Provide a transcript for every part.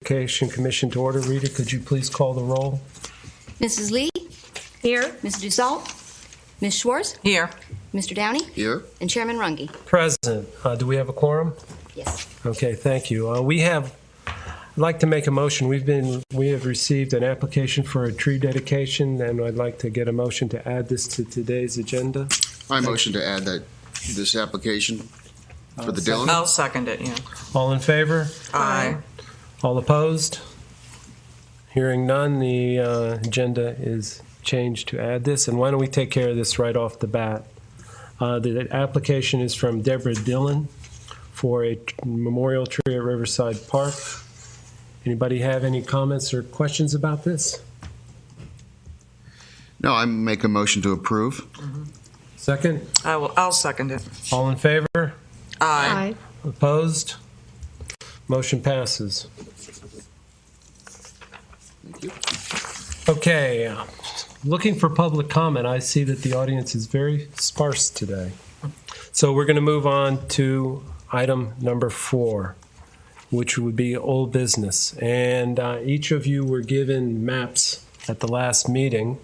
Beautification Commission to order. Rita, could you please call the roll? Mrs. Lee? Here. Mrs. Dussault? Ms. Schwartz? Here. Mr. Downey? Here. And Chairman Runge? Present. Do we have a quorum? Yes. Okay, thank you. I'd like to make a motion. We have received an application for a tree dedication, and I'd like to get a motion to add this to today's agenda. I motion to add this application for the Dillon. I'll second it, yeah. All in favor? Aye. All opposed? Hearing none, the agenda is changed to add this. And why don't we take care of this right off the bat? The application is from Deborah Dillon for a memorial tree at Riverside Park. Anybody have any comments or questions about this? No, I make a motion to approve. Second? I'll second it. All in favor? Aye. Opposed? Motion passes. Thank you. Okay, looking for public comment. I see that the audience is very sparse today. So we're going to move on to item number 4, which would be old business. And each of you were given maps at the last meeting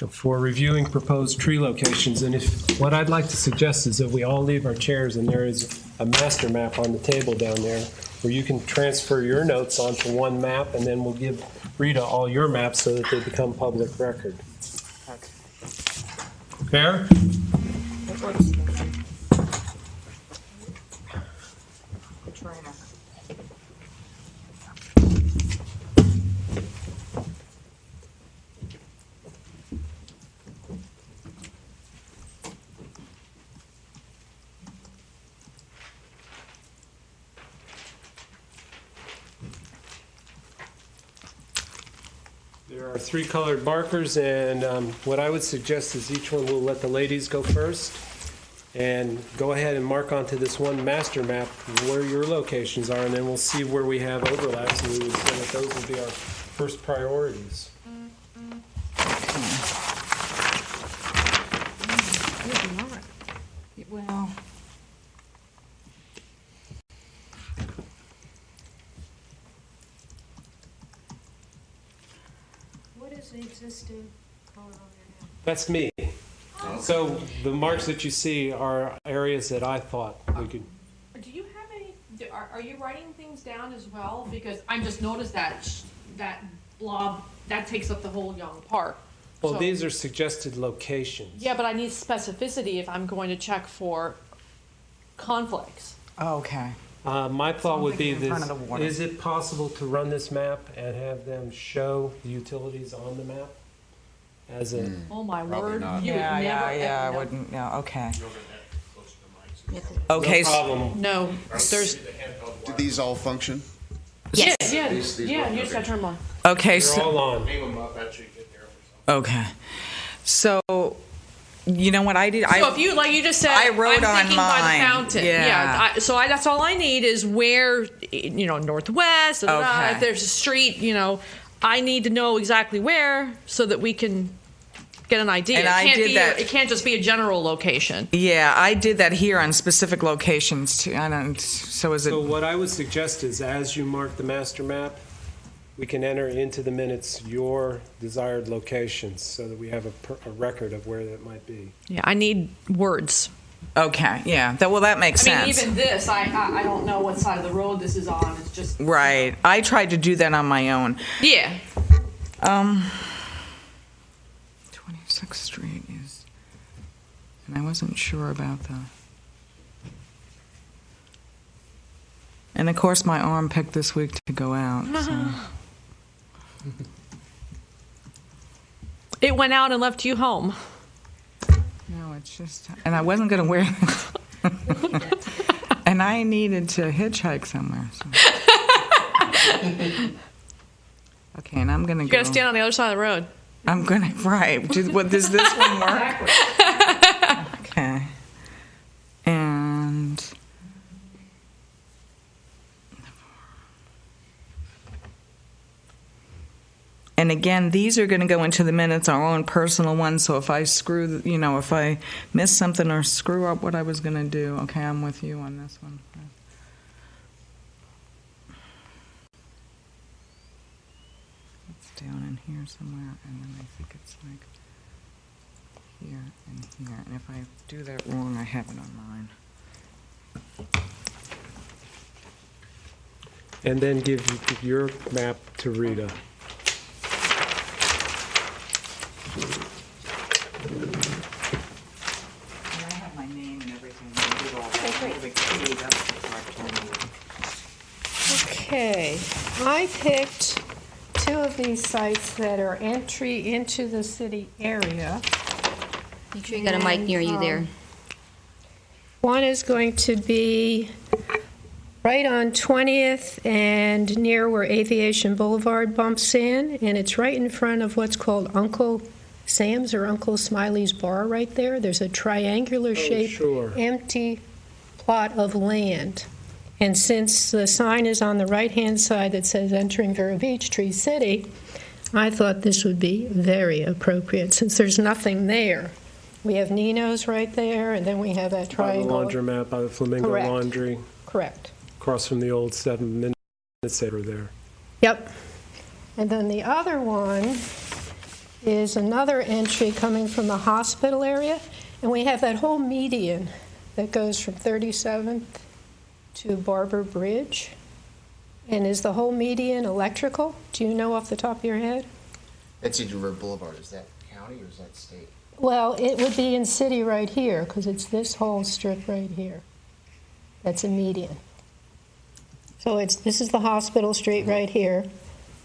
for reviewing proposed tree locations. And what I'd like to suggest is that we all leave our chairs, and there is a master map on the table down there where you can transfer your notes onto one map, and then we'll give Rita all your maps so that they become public record. Fair? There are 3 colored markers, and what I would suggest is each one will let the ladies go first, and go ahead and mark onto this one master map where your locations are, and then we'll see where we have overlaps, and we would say that those will be our first priorities. Well, What is the existing color on there now? That's me. So the marks that you see are areas that I thought we could. Do you have any, are you writing things down as well? Because I just noticed that blob, that takes up the whole young park. Well, So- these are suggested locations. Yeah, but I need specificity if I'm going to check for conflicts. okay. My thought would be Something in front this: of the water. is it possible to run this map and have them show the utilities on the map as a? Oh, my Probably word. not. You would never, Yeah, I ever know. wouldn't, yeah, okay. You have to- Okay, No problem. No, there's, Do these all function? yeah, Yes. yeah, These yeah, work, you just okay. gotta turn them on. okay, They're so, all on. okay. So, you know what I did? So if you, like you just said, I wrote I'm on thinking by mine. the fountain. Yeah. That's all I need is where, northwest, Okay. if there's a street, I need to know exactly where so that we can get an idea. And I did that- It can't just be a general location. Yeah, I did that here on specific locations too. So is it? So what I would suggest is, as you mark the master map, we can enter into the minutes your desired locations so that we have a record of where that might be. Yeah, I need words. Okay, yeah. That makes sense. even this, I don't know what side of the road this is on. It's just Right. I tried to do that on my own. Yeah. 26th Street is, and I wasn't sure about the. And of course, my arm picked this week to go out. So. It went out and left you home. No, it's just, and I wasn't going to wear it. And I needed to hitchhike somewhere. So. Okay, and I'm going to You go. gotta stand on the other side of the road. I'm going to, right. Does this one work? Okay. And. And again, these are going to go into the minutes, our own personal ones. So if I if I miss something or screw up what I was going to do, okay, I'm with you on this one. down in here somewhere, and then I think it's like here and here. And if I do that wrong, I have it on mine. And then give your map to Rita. And I have my name and everything. I did all that. great. The key, that's the correct one. Okay, I picked two of these sites that are entry into the city area. Make sure you got a mic near you there. One is going to be right on 20th and near where Aviation Boulevard bumps in, and it's right in front of what's called Uncle Sam's or Uncle Smiley's Bar right there. There's a triangular-shaped sure. empty plot of land. And since the sign is on the right-hand side that says entering Vero Beach, Tree City, I thought this would be very appropriate since there's nothing there. We have Nino's right there, and then we have that By the triangle. laundromat, by the Flamingo Correct. Laundry, Correct. across from the old 7-minute center there. Yep. And then the other one is another entry coming from the hospital area, and we have that whole median that goes from 37th to Barber Bridge. And is the whole median electrical? Do you know off the top of your head? That's City of Vero Boulevard. Is that county or is that state? Well, it would be in city right here, because it's this whole strip right here. That's a median. So this is the hospital street right here,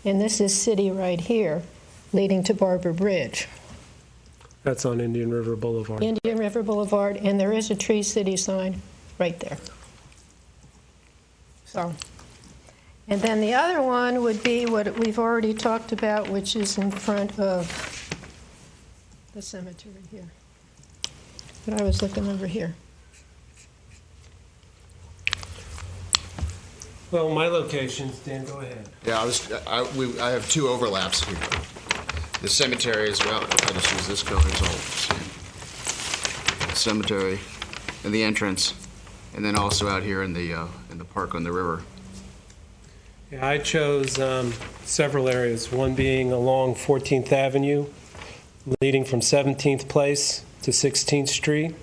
and this is city right here, leading to Barber Bridge. That's on Indian River Boulevard. Indian River Boulevard, and there is a Tree City sign right there. So, and then the other one would be what we've already talked about, which is in front of the cemetery here. But I was looking over here. Well, my locations, Dan, go ahead. Yeah, I have two overlaps here. The cemetery as well. I just use this color as well. Cemetery and the entrance, and then also out here in the park on the river. Yeah, I chose several areas, one being along 14th Avenue, leading from 17th Place to 16th Street,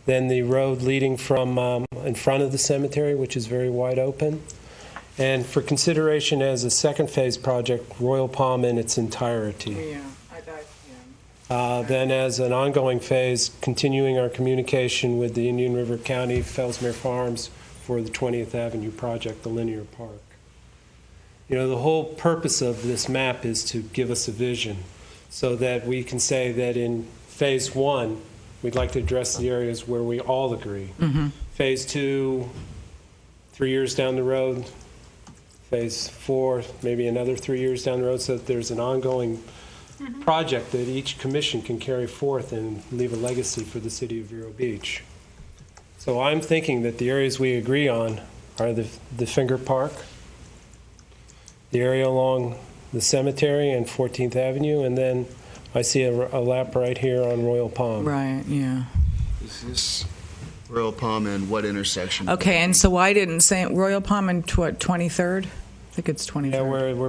then the road leading from in front of the cemetery, which is very wide open, and for consideration as a second phase project, Royal Palm in its entirety. Yeah, Then as an ongoing phase, continuing our communication with the Indian River County, Fellsmere Farms for the 20th Avenue project, the linear park. You know, the whole purpose of this map is to give us a vision so that we can say that in phase one, we'd like to address the areas where we all agree. Phase two, 3 years down the road. Phase four, maybe another 3 years down the road, so that there's an ongoing project that each commission can carry forth and leave a legacy for the city of Vero Beach. So I'm thinking that the areas we agree on are the Finger Park, the area along the cemetery and 14th Avenue, and then I see a lap right here on Royal Palm. Right, yeah. Is this Royal Palm and what intersection? Okay, and so I didn't say Royal Palm and what, 23rd? I think it's 23rd. Yeah, we're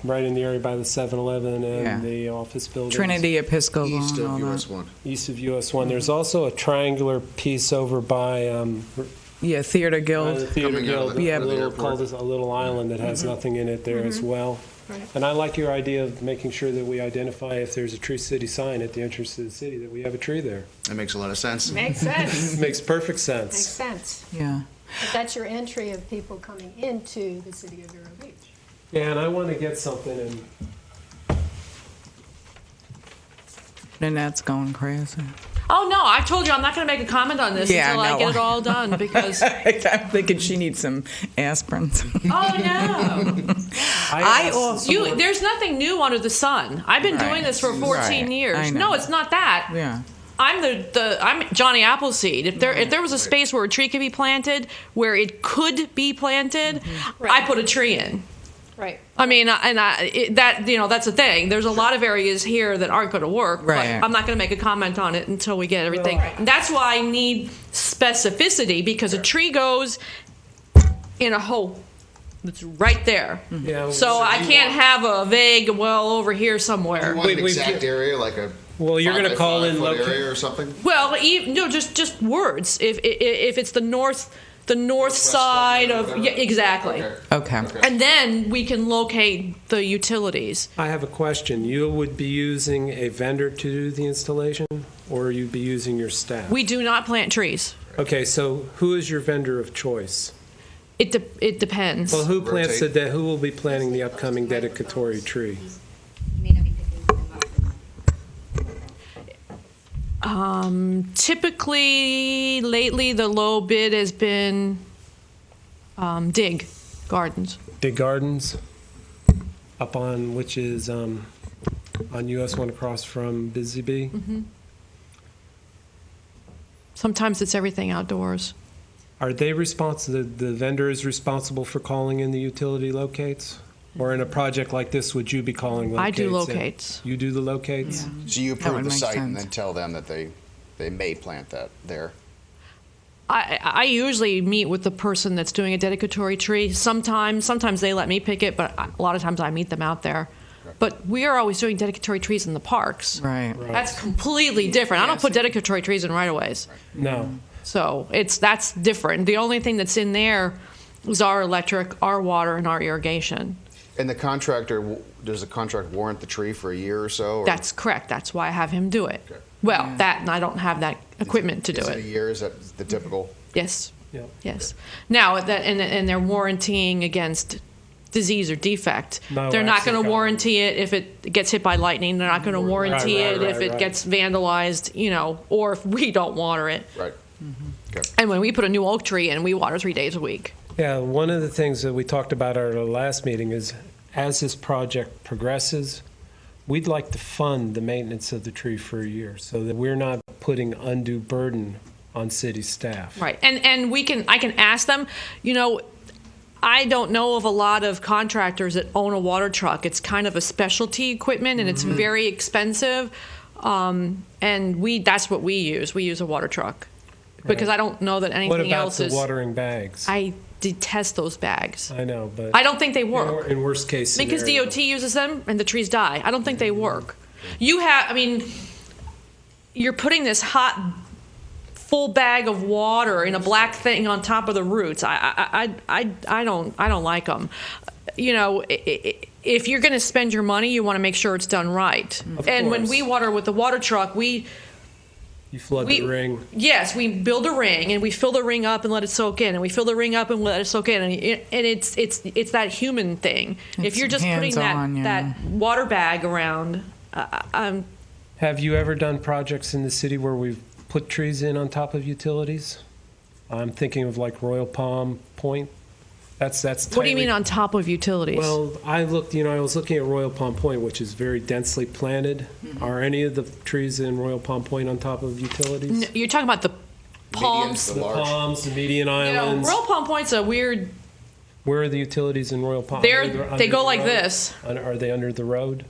right in the area by the 7-Eleven and Yeah. the office buildings. Trinity Episcopal East and all of that. US 1. East of US 1. There's also a triangular piece over by Yeah, Theater the Guild. Theater Coming out Guild, of the Yeah. little, called a little island that has nothing in it there as well. Right. And I like your idea of making sure that we identify if there's a Tree City sign at the entrance to the city, that we have a tree there. That makes a lot of sense. Makes sense. Makes perfect Makes sense. sense. Yeah. But that's your entry of people coming into the city of Vero Beach. Yeah, and I want to get something in. And that's going crazy. Oh, no, I told you I'm not going to make a comment on this Yeah, until I no. get it all done because, I'm thinking she needs some aspirins. oh, no. I also- There's nothing new under the sun. I've been doing Right. this for 14 Right. years. I know. No, it's not that. Yeah. I'm Johnny Appleseed. If there was a space where a tree could be planted, where it could be planted, I put a tree in. Right. I mean, that's the thing. There's a lot of areas here that aren't going to work, Right. but I'm not going to make a comment on it until we get everything. Right. And that's why I need specificity, because a tree goes in a hole. It's right there. Yeah, So I can't have a vague, well, over here somewhere. You want an we- exact area, like a Well, you're 5 gonna by call 5 in foot loca- area or something? Well, even, no, just words. If it's the north side of, corner, yeah, exactly. Okay. And then we can locate the utilities. I have a question. You would be using a vendor to do the installation, or you'd be using your staff? We do not plant trees. Okay, so who is your vendor of choice? It depends. Well, who plants Rotate. who will be planting the upcoming dedicatory tree? Typically, lately, the low bid has been Dig Gardens. Dig Gardens, up on, which is on US 1 across from Busy Bee? Sometimes it's everything outdoors. Are they responsible, the vendor is responsible for calling in the utility locates? Or in a project like this, would you be calling locates? I do in? locates. You do the locates? So you That approve would the make site and sense. then tell them that they may plant that there. I usually meet with the person that's doing a dedicatory tree. Sometimes they let me pick it, but a lot of times I meet them out there. But we are always doing dedicatory trees in the parks. Right. That's completely different. I don't put dedicatory trees in right-of-ways. No. So that's different. The only thing that's in there is our electric, our water, and our irrigation. And the contractor, does the contract warrant the tree for a year or so? Or That's correct. That's why I have him do it. Okay. Well, that, and I don't have that equipment to do is it a it. year? Is that the typical? Yes. Yeah. Yes. Now, and they're warrantying against disease or defect. No They're not going accident. to warranty it if it gets hit by lightning. They're not going to warranty right, it if right, it right. gets vandalized, or if we don't water it. Right. Okay. And when we put a new oak tree in, we water 3 days a week. Yeah, one of the things that we talked about at our last meeting is as this project progresses, we'd like to fund the maintenance of the tree for a year so that we're not putting undue burden on city staff. Right. And I can ask them, I don't know of a lot of contractors that own a water truck. It's kind of a specialty equipment and it's very expensive. And that's what we use. We use a water truck. Because I don't know that anything What about else the is. watering bags? I detest those bags. I know, but I don't think they work. in worst case Because scenario. DOT uses them and the trees die. I don't think they work. You're putting this hot, full bag of water in a black thing on top of the roots. I don't like them. If you're going to spend your money, you want to make sure it's done right. Of And when course. we water with the water truck, You flood the ring. Yes, we build a ring and we fill the ring up and let it soak in, and we fill the ring up and let it soak in, and it's that human thing. If It's you're just putting hands-on, yeah. that water bag around, Have you ever done projects in the city where we've put trees in on top of utilities? I'm thinking of like Royal Palm Point. That's what do you tightly- mean on top of utilities? Well, I was looking at Royal Palm Point, which is very densely planted. Are any of the trees in Royal Palm Point on top of utilities? You're talking about the palms. The The large. palms, the median islands. Royal Palm Point's a weird. Where are the utilities in Royal Palm? They Under go the like road? this. Are they under the road?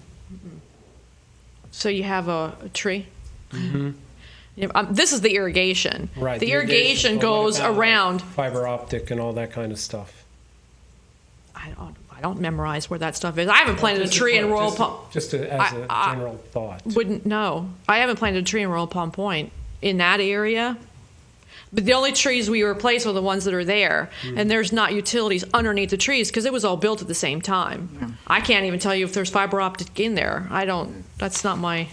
So you have a tree. This is the irrigation. Right. The irrigation But what goes about, like, around. fiber optic and all that kind of stuff. I don't memorize where that stuff is. I haven't planted a tree in Royal Palm. Just as a I- general thought. Wouldn't know. I haven't planted a tree in Royal Palm Point in that area. But the only trees we replace are the ones that are there, and there's not utilities underneath the trees because it was all built at the same time. I can't even tell you if there's fiber optic in there. I don't. That's not my.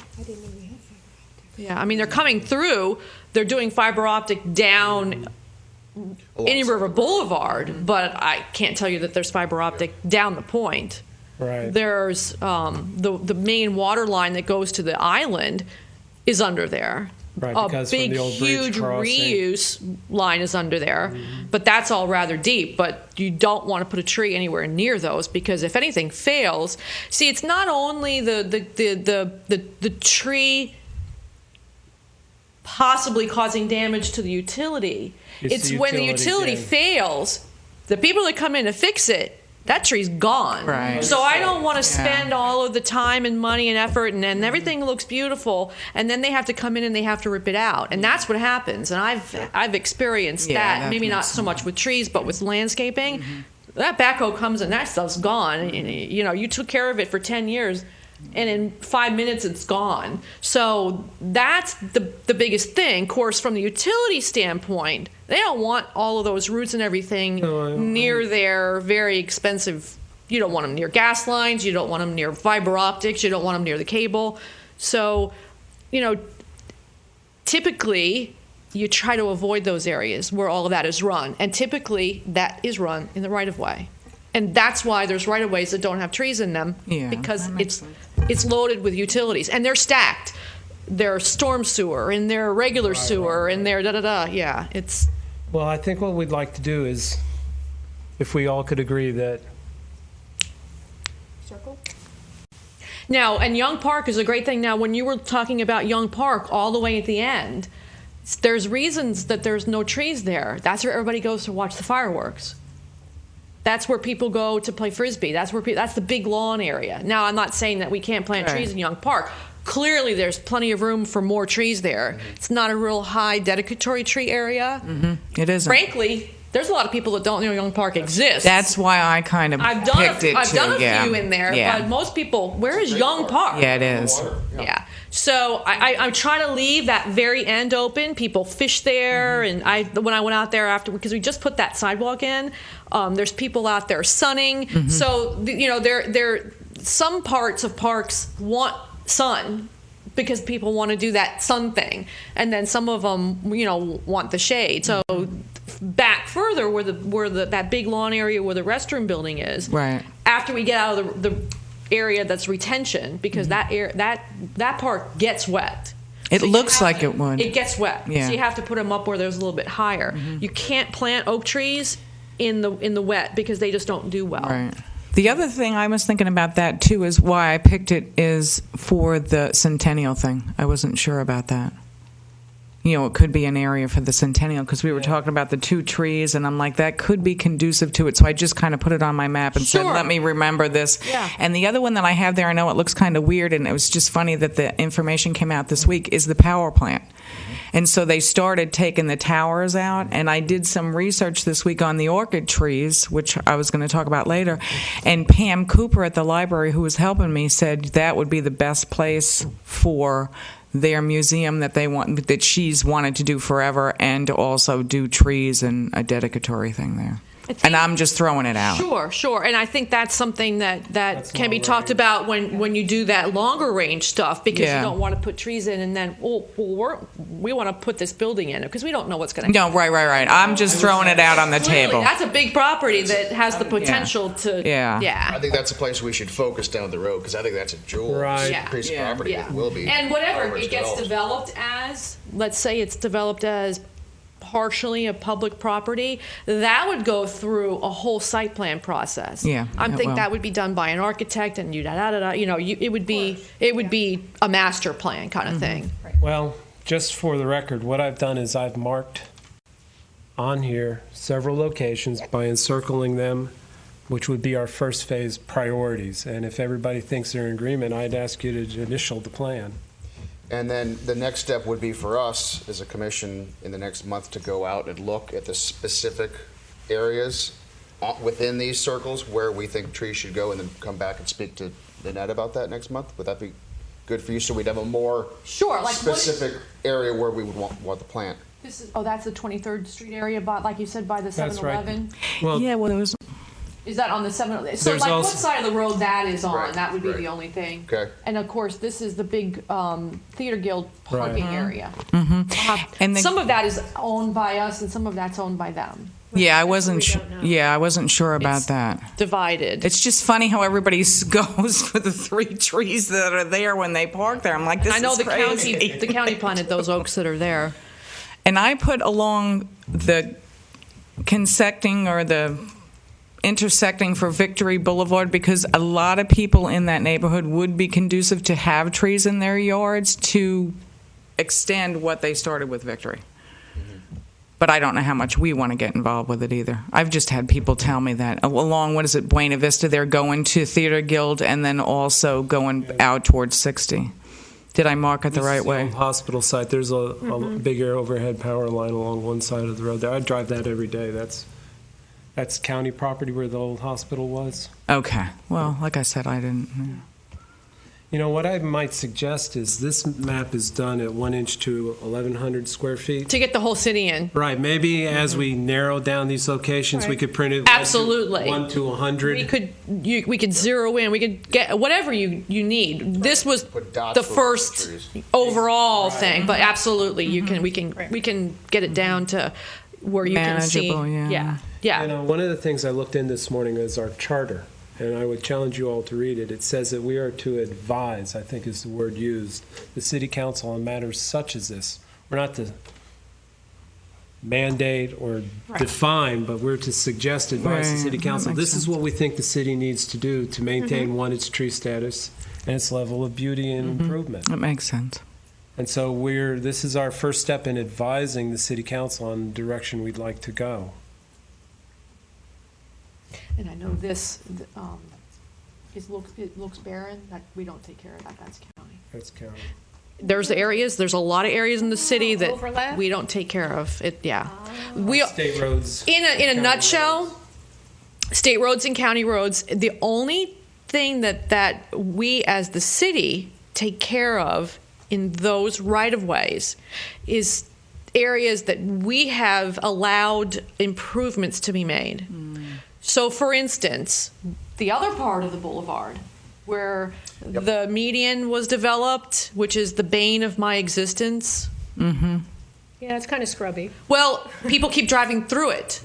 Yeah, I mean they're coming through. They're doing fiber optic down Indian River Boulevard, but I can't tell you that there's fiber optic down the point. Right. There's the main water line that goes to the island is under there. Right, A because from big, the old bridge huge crossing. reuse line is under there, but that's all rather deep. But you don't want to put a tree anywhere near those because if anything fails, see, it's not only the tree possibly causing damage to the utility. It's the when the utility utility again. fails, the people that come in to fix it, that tree's gone. Right. So I don't want to Yeah. spend all of the time and money and effort, and then everything looks beautiful, and then they have to come in and they have to rip it out, and that's what happens. And I've experienced Yeah, that. that Maybe not makes so much with trees, but with landscaping. that backhoe comes and that stuff's gone. And, you know, you took care of it for 10 years, and in 5 minutes it's gone. So that's the biggest thing. Of course, from the utility standpoint, they don't want all of those roots and everything near their very expensive. You don't want them near gas lines. You don't want them near fiber optics. You don't want them near the cable. So, you know, typically you try to avoid those areas where all of that is run. And typically that is run in the right-of-way. And that's why there's right-of-ways that don't have trees in them, because it's loaded with utilities. And they're stacked. They're storm sewer, and they're regular sewer, and they're da-da-da. Yeah, it's... Well, I think what we'd like to do is, if we all could agree that... Circle? Now, and Young Park is a great thing. Now, when you were talking about Young Park all the way at the end, there's reasons that there's no trees there. That's where everybody goes to watch the fireworks. That's where people go to play Frisbee. That's the big lawn area. Now, I'm not saying that we can't plant trees in Young Park. Clearly, there's plenty of room for more trees there. Mm-hmm. It's not a real high dedicatory tree area. Mm-hmm. It isn't. Frankly, there's a lot of people that don't know Young Park exists. That's why I kind of I've done a few in there, but most people, where is Young Park? Yeah, it is. Yeah. So I'm trying to leave that very end open. People fish there, and when I went out there after, because we just put that sidewalk in, there's people out there sunning. Mm-hmm. So you know, there some parts of parks want sun because people want to do that sun thing, and then some of them, you know, want the shade. So back further where that big lawn area where the restroom building is, right after we get out of the area that's retention, because that park gets wet. It looks like it would. It gets wet. Yeah. So you have to put them up where there's a little bit higher. Mm-hmm. You can't plant oak trees in the wet because they just don't do well. Right. The other thing I was thinking about that too is why I picked it is for the centennial thing. I wasn't sure about that. You know, it could be an area for the centennial because we were talking about the 2 trees, and I'm like, that could be conducive to it. So I just kind of put it on my map and said, let me remember this. Yeah. And the other one that I have there, I know it looks kind of weird, and it was just funny that the information came out this week, is the power plant. And so they started taking the towers out, and I did some research this week on the orchid trees, which I was going to talk about later. And Pam Cooper at the library, who was helping me, said that would be the best place for their museum that she's wanted to do forever, and to also do trees and a dedicatory thing there. And I'm just throwing it out. Sure. And I think that's something that can be talked about when you do that longer range stuff, because you don't want to put trees in and then, we want to put this building in because we don't know what's going to happen. No, right. I'm just throwing it out on the table. That's a big property that has the potential to. Yeah. I think that's a place we should focus down the road, because I think that's a jewel piece of property. It will be. And whatever it gets developed as, let's say it's developed as partially a public property, that would go through a whole site plan process. Yeah, I think that would be done by an architect, and it would be a master plan kind of thing. Right. Well, just for the record, what I've done is I've marked on here several locations by encircling them, which would be our first phase priorities. And if everybody thinks they're in agreement, I'd ask you to initial the plan. And then the next step would be for us as a commission in the next month to go out and look at the specific areas within these circles where we think trees should go, and then come back and speak to Lynette about that next month. Would that be good for you? So we'd have a more specific area where we would want the plant. That's the 23rd Street area, like you said, by the 7-Eleven. Right. Well, yeah, well, it was. Is that on the 7-Eleven? So, what side of the road that is on? Right, that would be the only thing. Okay. And of course, this is the big Theater Guild parking area. Mm-hmm. And some of that is owned by us, and some of that's owned by them. Yeah, I wasn't sure about that. Divided. It's just funny how everybody goes for the 3 trees that are there when they park there. I'm like, this is crazy. the county planted those oaks that are there. And I put along the intersecting for Victory Boulevard, because a lot of people in that neighborhood would be conducive to have trees in their yards to extend what they started with Victory. But I don't know how much we want to get involved with it either. I've just had people tell me that along, Buena Vista, they're going to Theater Guild and then also going out towards 60. Did I mark it the right way? This is the old hospital site. There's a bigger overhead power line along one side of the road there. I drive that every day. That's county property where the old hospital was. Okay. Well, like I said, I didn't. You know, what I might suggest is this map is done at 1 inch to 1,100 square feet. To get the whole city in. Right, maybe as we narrow down these locations, we Right. could print it Absolutely. 1 to 100. We could zero in. We could get whatever you need. This was Put dots the for first trees. overall thing, but absolutely, we can get it down to where you can see. Manageable, yeah. Yeah. You know, one of the things I looked in this morning is our charter, and I would challenge you all to read it. It says that we are to advise, I think is the word used, the city council on matters such as this. We're not to mandate or define, but we're to suggest, advise the Right, city that council. makes This is sense. what we think the city needs to do to maintain, one, its tree status and its level of beauty and improvement. That makes sense. And so this is our first step in advising the city council on the direction we'd like to go. And I know this, it looks barren, that we don't take care of that, that's county. That's county. There's a lot of areas in the city that Overlap? we don't take care of, We, State roads. in a county nutshell, roads. state roads and county roads, the only thing that we as the city take care of in those right-of-ways is areas that we have allowed improvements to be made. So, for instance, the other part of the boulevard where the median was developed, which is the bane of my existence. Yeah, it's kind of scrubby. Well, people keep driving through it.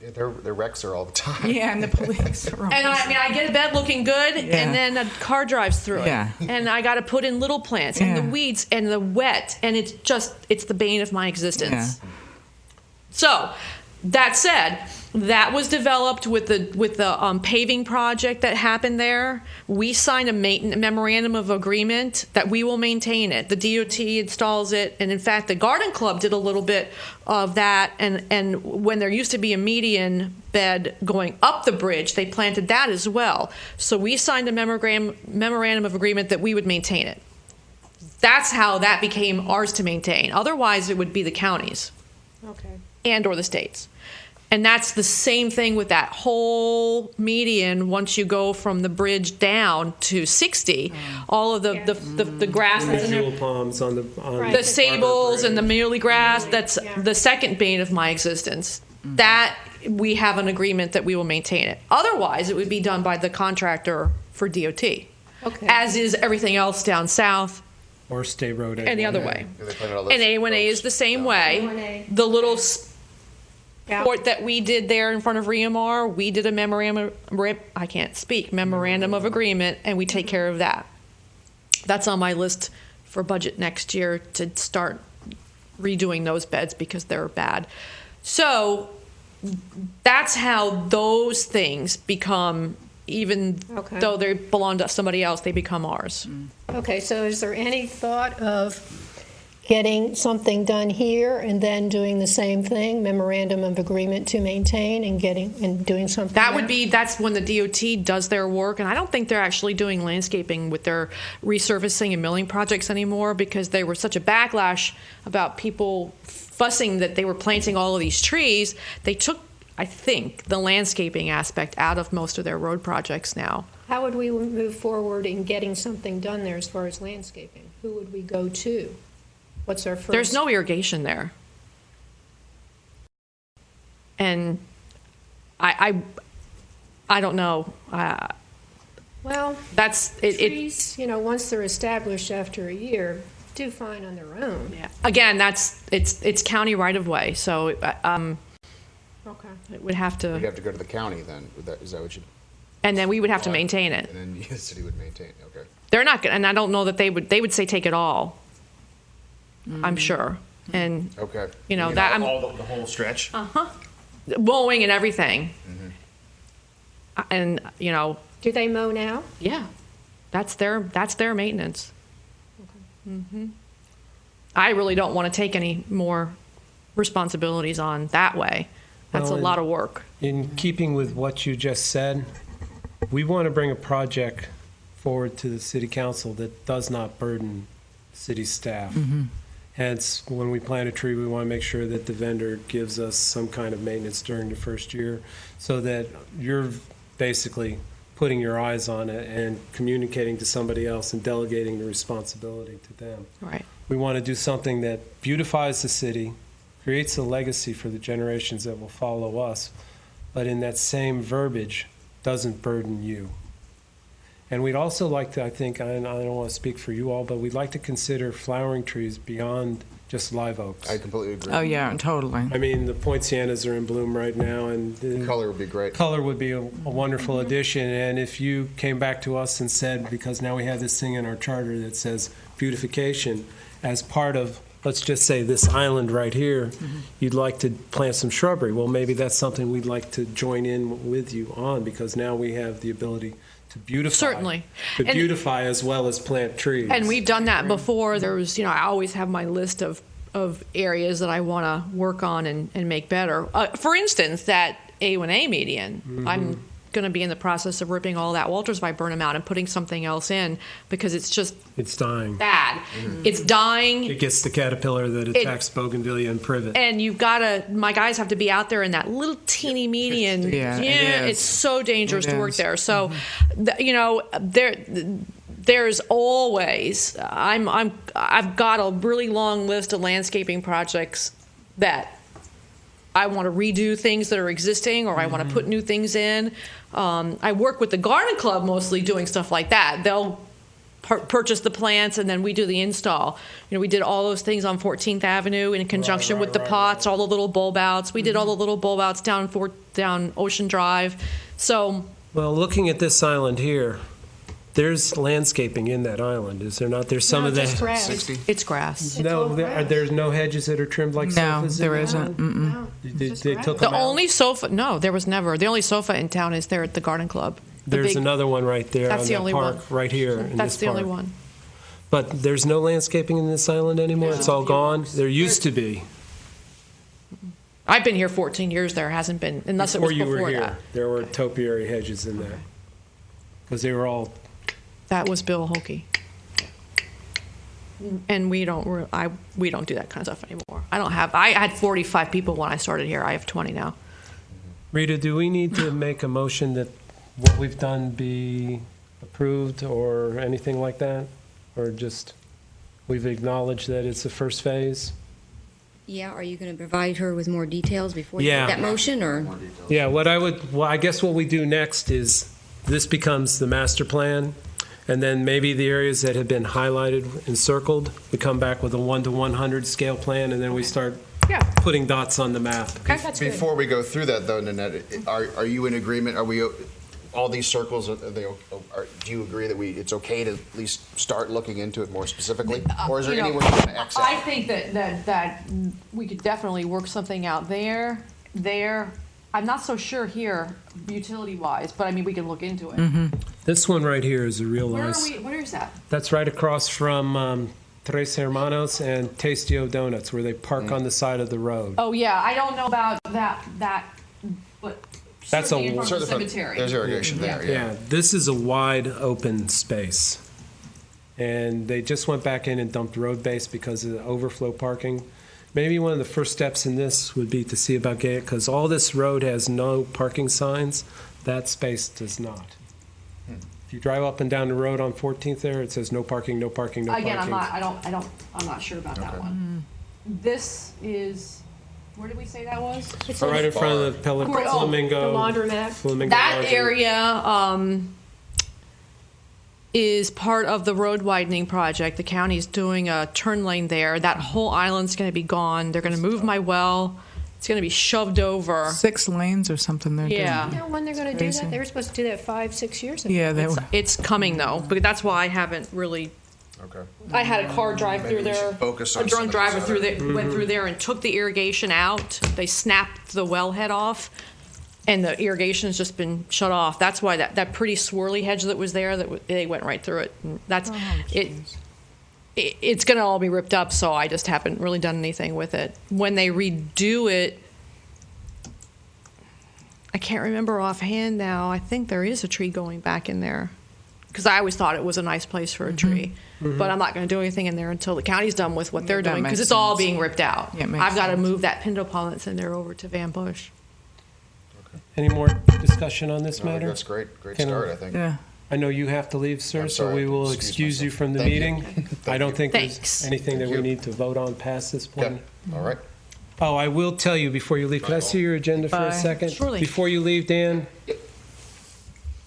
Yeah, their wrecks are all the time. Yeah, and the police. And I get a bed looking good, Yeah. and then a car drives through it. Yeah. And I got to put in little plants, and the Yeah. weeds, and the wet, and it's the bane of my existence. Yeah. So, that said, that was developed with the paving project that happened there. We signed a memorandum of agreement that we will maintain it. The DOT installs it, and in fact, the Garden Club did a little bit of that. And when there used to be a median bed going up the bridge, they planted that as well. So we signed a memorandum of agreement that we would maintain it. That's how that became ours to maintain. Otherwise, it would be the county's Okay. and or the state's. And that's the same thing with that whole median. Once you go from the bridge down to 60, all of the grasses and Visual palms on the the sables and the mealy grass, that's the second bane of my existence. That we have an agreement that we will maintain it. Otherwise, it would be done by the contractor for DOT, Okay. as is everything else down south or state road. and the other way. Yeah, they planted all those And A1A is the same way. A1A. The little Yeah. sport that we did there in front of Riamar, we did a memorandum of agreement, and we take care of that. That's on my list for budget next year to start redoing those beds because they're bad. So that's how those things become, even Okay. though they belong to somebody else, they become ours. Okay, so is there any thought of getting something done here and then doing the same thing, memorandum of agreement to maintain and doing something That's when the DOT does their work, and I don't think they're actually doing landscaping with their resurfacing and milling projects anymore because there was such a backlash about people fussing that they were planting all of these trees. They took, I think, the landscaping aspect out of most of their road projects now. How would we move forward in getting something done there as far as landscaping? Who would we go to? What's our first? There's no irrigation there. And I don't know. Well, That's it. trees, once they're established after a year, do fine on their own. Again, it's county right of way, so Okay. it would have You'd to, have to go to the county then. Is that what you? and then we would have to maintain it. And then the city would maintain. Okay. They're not gonna, and I don't know that they would say take it all. I'm sure, and Okay. that I'm all the whole stretch. mowing and everything, and Do they mow now? yeah, that's their maintenance. I really don't want to take any more responsibilities on that way. That's Well, a lot of work. In keeping with what you just said, we want to bring a project forward to the city council that does not burden city staff. Hence, when we plant a tree, we want to make sure that the vendor gives us some kind of maintenance during the first year so that you're basically putting your eyes on it and communicating to somebody else and delegating the responsibility to them. Right. We want to do something that beautifies the city, creates a legacy for the generations that will follow us, but in that same verbiage, doesn't burden you. And we'd also like to, I think, I don't want to speak for you all, but we'd like to consider flowering trees beyond just live oaks. I completely agree. Oh, yeah, totally. I mean, the poincianas are in bloom right now, and the Color would be great. color would be a wonderful addition. And if you came back to us and said, because now we have this thing in our charter that says beautification, as part of, let's just say, this island right here, you'd like to plant some shrubbery. Well, maybe that's something we'd like to join in with you on, because now we have the ability to beautify. Certainly. To And- beautify as well as plant trees. And we've done that before. There was, I always have my list of areas that I want to work on and make better. For instance, that A1A median, I'm going to be in the process of ripping all that Walters viburnum out and putting something else in because it's just It's dying. bad. It's dying. It gets the caterpillar that attacks bougainvillea and privet. And you've got to, my guys have to be out there in that little teeny median. Yeah, it is. It's so dangerous It to work is. there. So, there's always, I've got a really long list of landscaping projects that I want to redo things that are existing, or I want to put new things in. I work with the garden club mostly doing stuff like that. They'll purchase the plants and then we do the install. We did all those things on 14th Avenue in conjunction with the pots, all the little bulb outs. We did all the little bulb outs down Ocean Drive. So, Well, looking at this island here, there's landscaping in that island, is there not? There's some No, of the... just grass. 60? it's grass. No, there's no hedges that are trimmed like No, sofas? there in isn't. No, They, just they grass. took The them out? only sofa, no, there was never. The only sofa in town is there at the garden club. The There's big- another one right there That's on the that only park, one. right here in That's this the only park. one. But there's no landscaping in this island anymore? It's all gone? There used to be. I've been here 14 years. There hasn't been, unless it was Before you before were here, that. there were topiary hedges in there. Because they were all, That was Bill Holke. And we don't do that kind of stuff anymore. I had 45 people when I started here. I have 20 now. Rita, do we need to make a motion that what we've done be approved or anything like that? Or just, we've acknowledged that it's the first phase? Yeah, are you going to provide her with more details before you Yeah. make that motion, or? Yeah, I guess what we do next is, this becomes the master plan, and then maybe the areas that have been highlighted, encircled, we come back with a 1 to 100 scale plan, and then we start Yeah. putting dots on the map. Okay, that's good. Before we go through that, though, Nanette, are you in agreement? Are we, all these circles, do you agree that it's okay to at least start looking into it more specifically? Or is there anywhere you want to X I out? think that we could definitely work something out there. I'm not so sure here, utility-wise, but I mean, we can look into it. This one right here is a real Where are nice. we? Where is that? That's right across from Tres Hermanos and Tastio Donuts, where they park on the side of the road. Oh yeah, I don't know about that, but That's certainly a- in front of the Certainly, cemetery. there's irrigation there, Yeah, this is a wide open space. And they just went back in and dumped road base because of the overflow parking. Maybe one of the first steps in this would be to see about getting, because all this road has no parking signs, that space does not. If you drive up and down the road on 14th there, it says no parking, no parking, no parking. Again, I'm not sure about that one. This is, where did we say that was? It's Right in front of the Oh, Flamingo. the laundromat. Flamingo That Laundry. area is part of the road widening project. The county's doing a turn lane there. That whole island's going to be gone. They're going to move my well. It's going to be shoved over. 6 lanes or something they're Yeah. You know when they're going to do Crazy. that? They were supposed to do that 5-6 years ago. doing. Yeah, they were. It's coming though, but that's why I haven't really. Okay. I had a car drive through Maybe we there. should focus on A some drunk of driver these through other- there went through there and took the irrigation out. They snapped the wellhead off, and the irrigation has just been shut off. That's why that pretty swirly hedge that was there, they went right through it. And that's it. It's going to all be ripped up, so I just haven't really done anything with it. When they redo it, I can't remember offhand now. I think there is a tree going back in there because I always thought it was a nice place for a tree. But I'm not going to do anything in there until the county's done with what they're that doing, because makes it's all sense. being ripped out. Yeah, it makes I've got to sense. move that pinto palm that's in there over to Van Bush. Any more discussion on this No, I think matter? that's great. Great Can I- start, I think. Yeah. I know you have to leave, sir, I'm so sorry, we I will excused excuse you myself. from the Thank you. meeting. I don't think Thanks. there's anything that Thank we you. need to vote on past this point. Okay, all right. Oh, I will tell you before you leave, can I see your agenda for a Bye. second? Surely. Before you leave, Dan?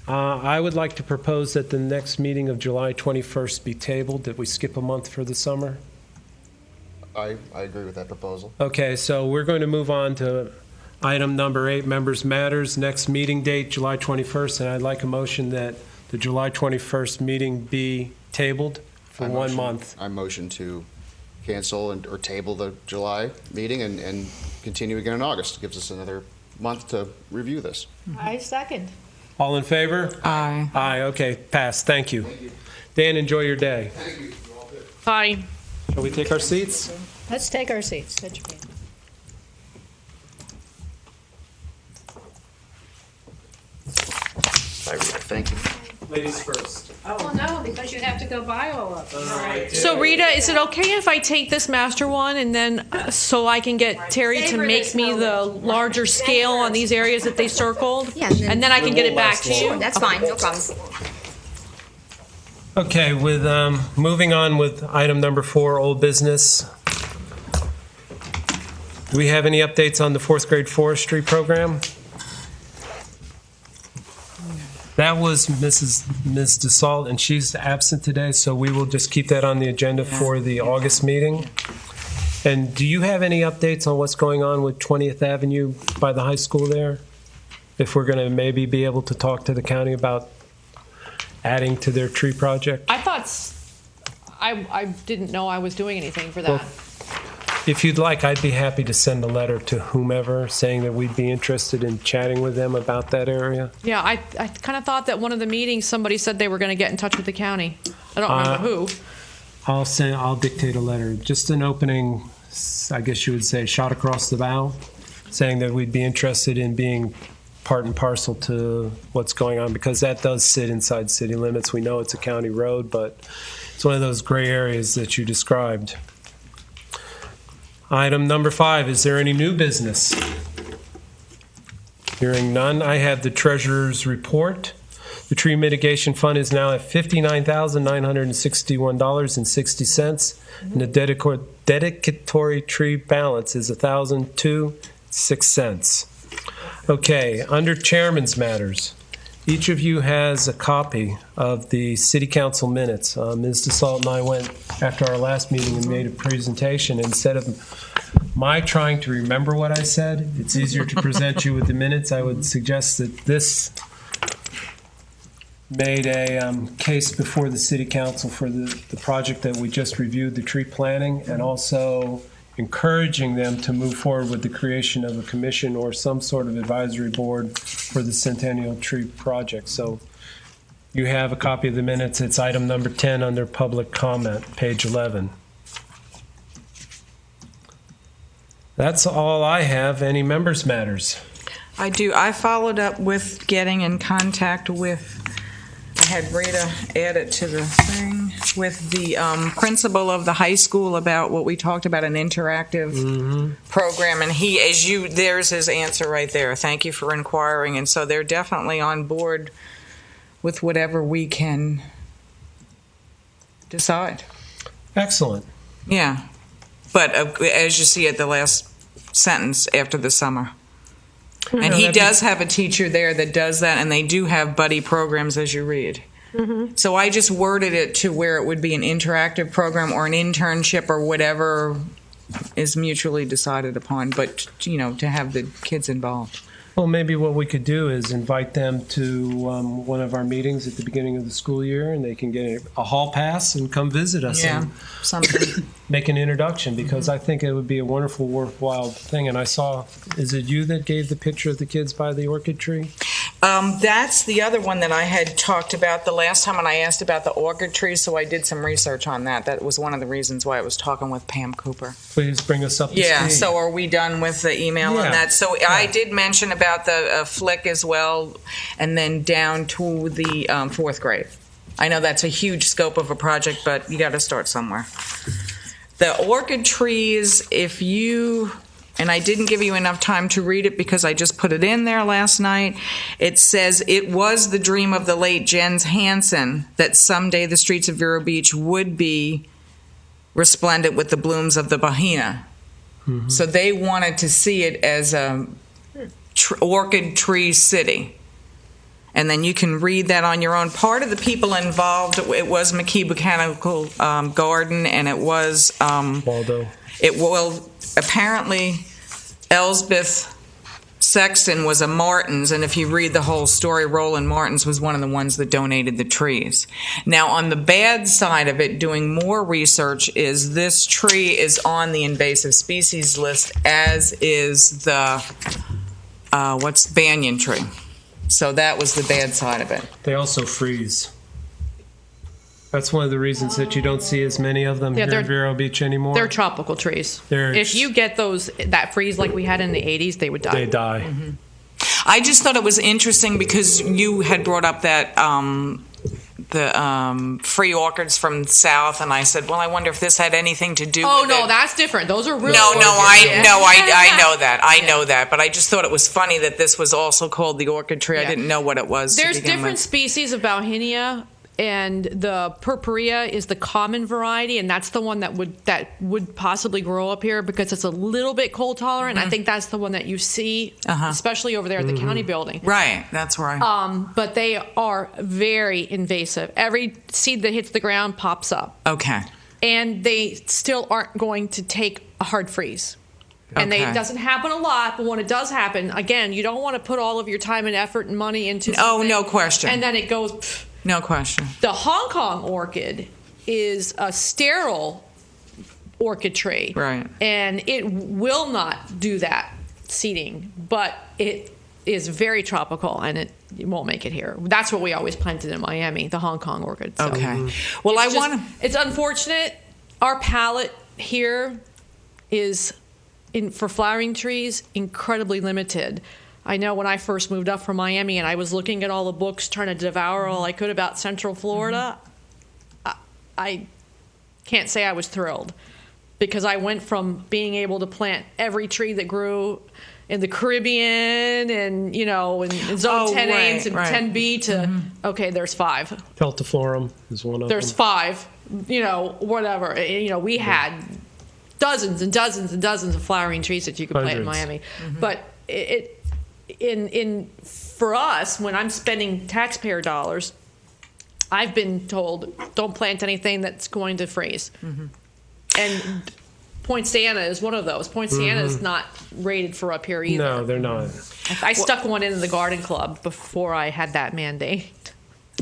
I would like to propose that the next meeting of July 21st be tabled, that we skip a month for the summer. I agree with that proposal. Okay, so we're going to move on to item number 8, Members' Matters. Next meeting date, July 21st, and I'd like a motion that the July 21st meeting be tabled for I 1 motion- month. I motion to cancel or table the July meeting and continue again in August. Gives us another month to review this. I second. All in favor? Aye. Aye, okay, passed, thank you. Dan, enjoy your day. Bye. Shall we take our seats? Let's take our seats. That you can. Bye, Rita. Thank you. Ladies first. Oh, no, because you have to go buy all of them. So Rita, is it okay if I take this master one and then, so I can get Terry to Savor make this me the moment. larger scale on these areas that they circled? Yeah, and then- And then I can get it back to Sure, you? that's fine, no problem. Okay, with moving on with item number 4, old business. Do we have any updates on the 4th grade forestry program? That was Ms. DeSalt, and she's absent today, so we will just keep that on the agenda for the August meeting. And do you have any updates on what's going on with 20th Avenue by the high school there? If we're going to maybe be able to talk to the county about adding to their tree project? I thought, I didn't know I was doing anything for Well, that. If you'd like, I'd be happy to send a letter to whomever saying that we'd be interested in chatting with them about that area. Yeah, I kind of thought that one of the meetings, somebody said they were going to get in touch with the county. I don't remember who. I'll dictate a letter, just an opening, I guess you would say, shot across the bow, saying that we'd be interested in being part and parcel to what's going on, because that does sit inside city limits. We know it's a county road, but it's one of those gray areas that you described. Item number 5, is there any new business? Hearing none, I have the treasurer's report. The tree mitigation fund is now at $59,961.60, and the dedicatory tree balance is $1,002.06. Okay, under chairman's matters, each of you has a copy of the city council minutes. Ms. DeSalt and I went after our last meeting and made a presentation. Instead of my trying to remember what I said, it's easier to present you with the minutes. I would suggest that this made a case before the city council for the project that we just reviewed, the tree planting, and also encouraging them to move forward with the creation of a commission or some sort of advisory board for the Centennial Tree Project. So you have a copy of the minutes. It's item number 10 under public comment, page 11. That's all I have. Any members' matters? I do. I followed up with getting in contact with, I had Rita add it to the thing, with the principal of the high school about what we talked about, an interactive program. And there's his answer right there. Thank you for inquiring. And so they're definitely on board with whatever we can decide. Excellent. Yeah. But as you see at the last sentence, after the summer. And he does have a teacher there that does that, and they do have buddy programs, as you read. So I just worded it to where it would be an interactive program or an internship or whatever is mutually decided upon, but, to have the kids involved. Well, maybe what we could do is invite them to one of our meetings at the beginning of the school year, and they can get a hall pass and come visit us and Something. make an introduction, because I think it would be a wonderful, worthwhile thing. And I saw, is it you that gave the picture of the kids by the orchid tree? That's the other one that I had talked about the last time when I asked about the orchid tree, so I did some research on that. That was one of the reasons why I was talking with Pam Cooper. Please bring us up to Yeah, speed. so are we done with the email Yeah. on that? So I did mention about the flick as well, and then down to the 4th grade. I know that's a huge scope of a project, but you got to start somewhere. The orchid trees, if you, and I didn't give you enough time to read it because I just put it in there last night. It says it was the dream of the late Jens Hansen that someday the streets of Vero Beach would be resplendent with the blooms of the bahina. So they wanted to see it as a orchid tree city. And then you can read that on your own. Part of the people involved, it was McKee Botanical Garden, and it was Waldo. Apparently Elsbeth Sexton was a Martins, and if you read the whole story, Roland Martins was one of the ones that donated the trees. Now, on the bad side of it, doing more research, is this tree is on the invasive species list, as is the banyan tree. So that was the bad side of it. They also freeze. That's one of the reasons that you don't see as many of them here in Vero Beach anymore. They're tropical trees. They're- If you get that freeze like we had in the 80s, they would die. They die. I just thought it was interesting because you had brought up that free orchids from south, and I said, well, I wonder if this had anything to do with it. No, that's different. Those are really I know that. I Yeah. know that. But I just thought it was funny that this was also called the orchid tree. I Yeah. didn't know what it was. to There's begin different with. species of Bauhinia, and the purpurea is the common variety, and that's the one that would possibly grow up here because it's a little bit cold tolerant. I think that's the one that you see, especially over there at the county building. Right, that's right. But they are very invasive. Every seed that hits the ground pops up. Okay. And they still aren't going to take a hard freeze. And Okay. it doesn't happen a lot, but when it does happen, again, you don't want to put all of your time and effort and money into Oh, something, no question. And then it goes... pfft. No question. The Hong Kong orchid is a sterile orchid tree. Right. And it will not do that seeding, but it is very tropical, and it won't make it here. That's what we always planted in Miami, the Hong Kong orchid. So Okay. Well, it's It's unfortunate. Our palette here is, for flowering trees, incredibly limited. I know when I first moved up from Miami and I was looking at all the books, trying to devour all I could about Central Florida, I can't say I was thrilled, because I went from being able to plant every tree that grew in the Caribbean and, in Zone 10A and 10B to, okay, there's 5. Peltiflorum is one of There's them. 5, whatever. We had dozens and dozens and dozens of flowering trees that you could plant in Hundreds. Miami. But for us, when I'm spending taxpayer dollars, I've been told, don't plant anything that's going to freeze. And Point Sienna is one of those. Point Sienna is not rated for up here either. No, they're not. I stuck one in the garden club before I had that mandate.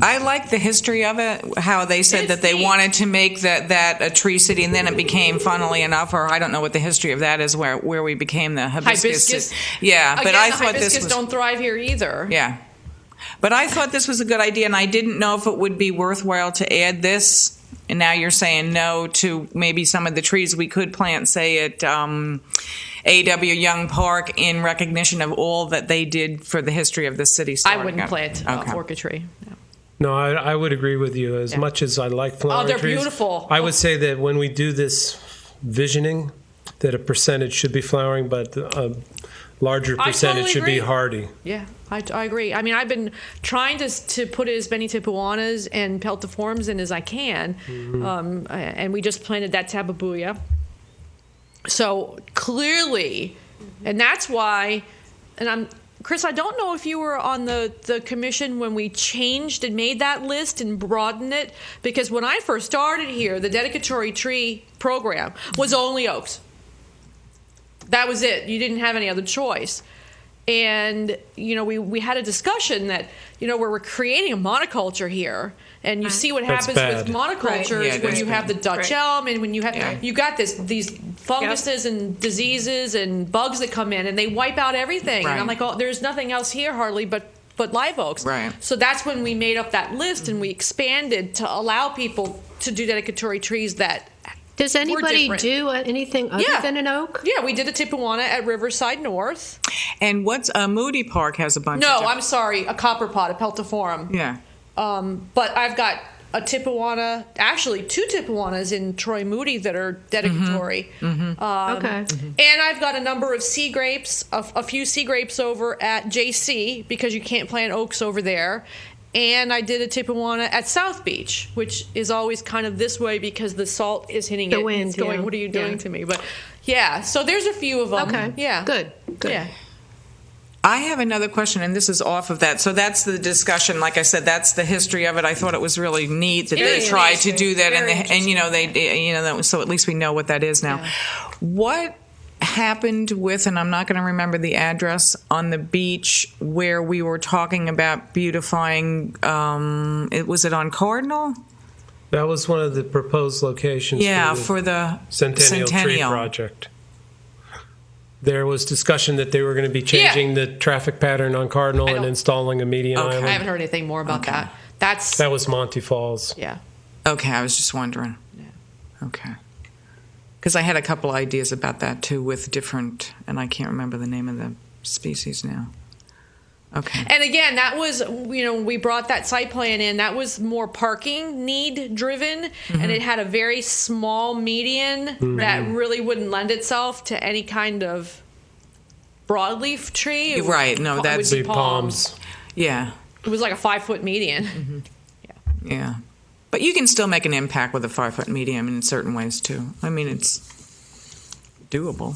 I like the history of it, how they said It's that they neat. wanted to make that a tree city, and then it became, funnily enough, or I don't know what the history of that is, where we became the hibiscus. Yeah, but Again, I the thought this hibiscus was... don't thrive here either. Yeah. But I thought this was a good idea, and I didn't know if it would be worthwhile to add this. And now you're saying no to maybe some of the trees we could plant, say at A.W. Young Park, in recognition of all that they did for the history of the city. I wouldn't plant an Okay. orchid tree. No. No, I would agree with you. As much as I like flowering they're trees, beautiful. I would say that when we do this visioning, that a percentage should be flowering, but a larger I percentage totally should be agree. hardy. Yeah, I agree. I mean, I've been trying to put as many tipuanas and peltiforms in as I can, and we just planted that tababuya. So clearly, and that's why, and Chris, I don't know if you were on the commission when we changed and made that list and broadened it, because when I first started here, the dedicatory tree program was only oaks. That was it. You didn't have any other choice. And, we had a discussion that, we're creating a monoculture here. And you see what That's happens bad. with monocultures Yeah, when that's you have the Dutch elm, and when you have you got these funguses and diseases and bugs that come in, and they wipe out everything. Right. And I'm like, oh, there's nothing else here hardly but live oaks. Right. So that's when we made up that list, and we expanded to allow people to do dedicatory trees that Does anybody different. do anything other Yeah. than an oak? Yeah, we did a tipuana at Riverside North. And what's Moody Park has a bunch No, of I'm sorry, a copper pot, a peltiforum. Yeah. But I've got a Tippewana, actually 2 Tippewanas in Troy Moody that are dedicatory. Okay. And I've got a number of sea grapes, a few sea grapes over at JC because you can't plant oaks over there. And I did a Tippewana at South Beach, which is always kind of this way because the salt is hitting The it. wind, It's going, yeah. what are you doing Yeah. to me? But yeah, so there's a few of them. Okay. Yeah. Good. Yeah. I have another question, and this is off of that. So that's the discussion. Like I said, that's the history of it. I thought it was really neat that Very they tried to interesting. do that, Very and you know that, so at least we know what that is now. Yeah. What happened with, and I'm not going to remember the address on the beach where we were talking about beautifying? Was it on Cardinal? That was one of the proposed locations. Yeah, for for the the Centennial Tree Project. There was discussion that they were going to be changing the traffic pattern on Cardinal I and don't- installing a median Okay. I island. haven't heard anything more about Okay. that. That's, That was Monty Falls. yeah. Okay, I was just wondering. Okay. Because I had a couple ideas about that too with different, and I can't remember the name of the species now. Okay. And again, that was, when we brought that site plan in, that was more parking need driven, and it had a very small median that really wouldn't lend itself to any kind of broadleaf tree. It would- Right, no, it would that's- be Big palms. Yeah. It was like a 5-foot median. Yeah. But you can still make an impact with a 5-foot medium in certain ways too. I mean, it's doable.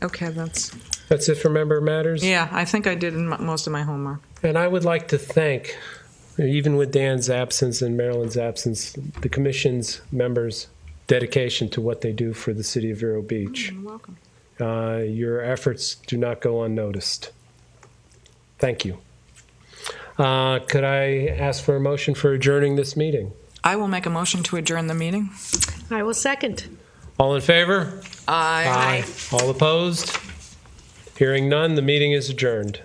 Okay, That's it for member matters? yeah, I think I did most of my homework. And I would like to thank, even with Dan's absence and Marilyn's absence, the commission's members' dedication to what they do for the City of Vero Beach. You're welcome. Your efforts do not go unnoticed. Thank you. Could I ask for a motion for adjourning this meeting? I will make a motion to adjourn the meeting. I will second. All in favor? Aye. All opposed? Hearing none, the meeting is adjourned.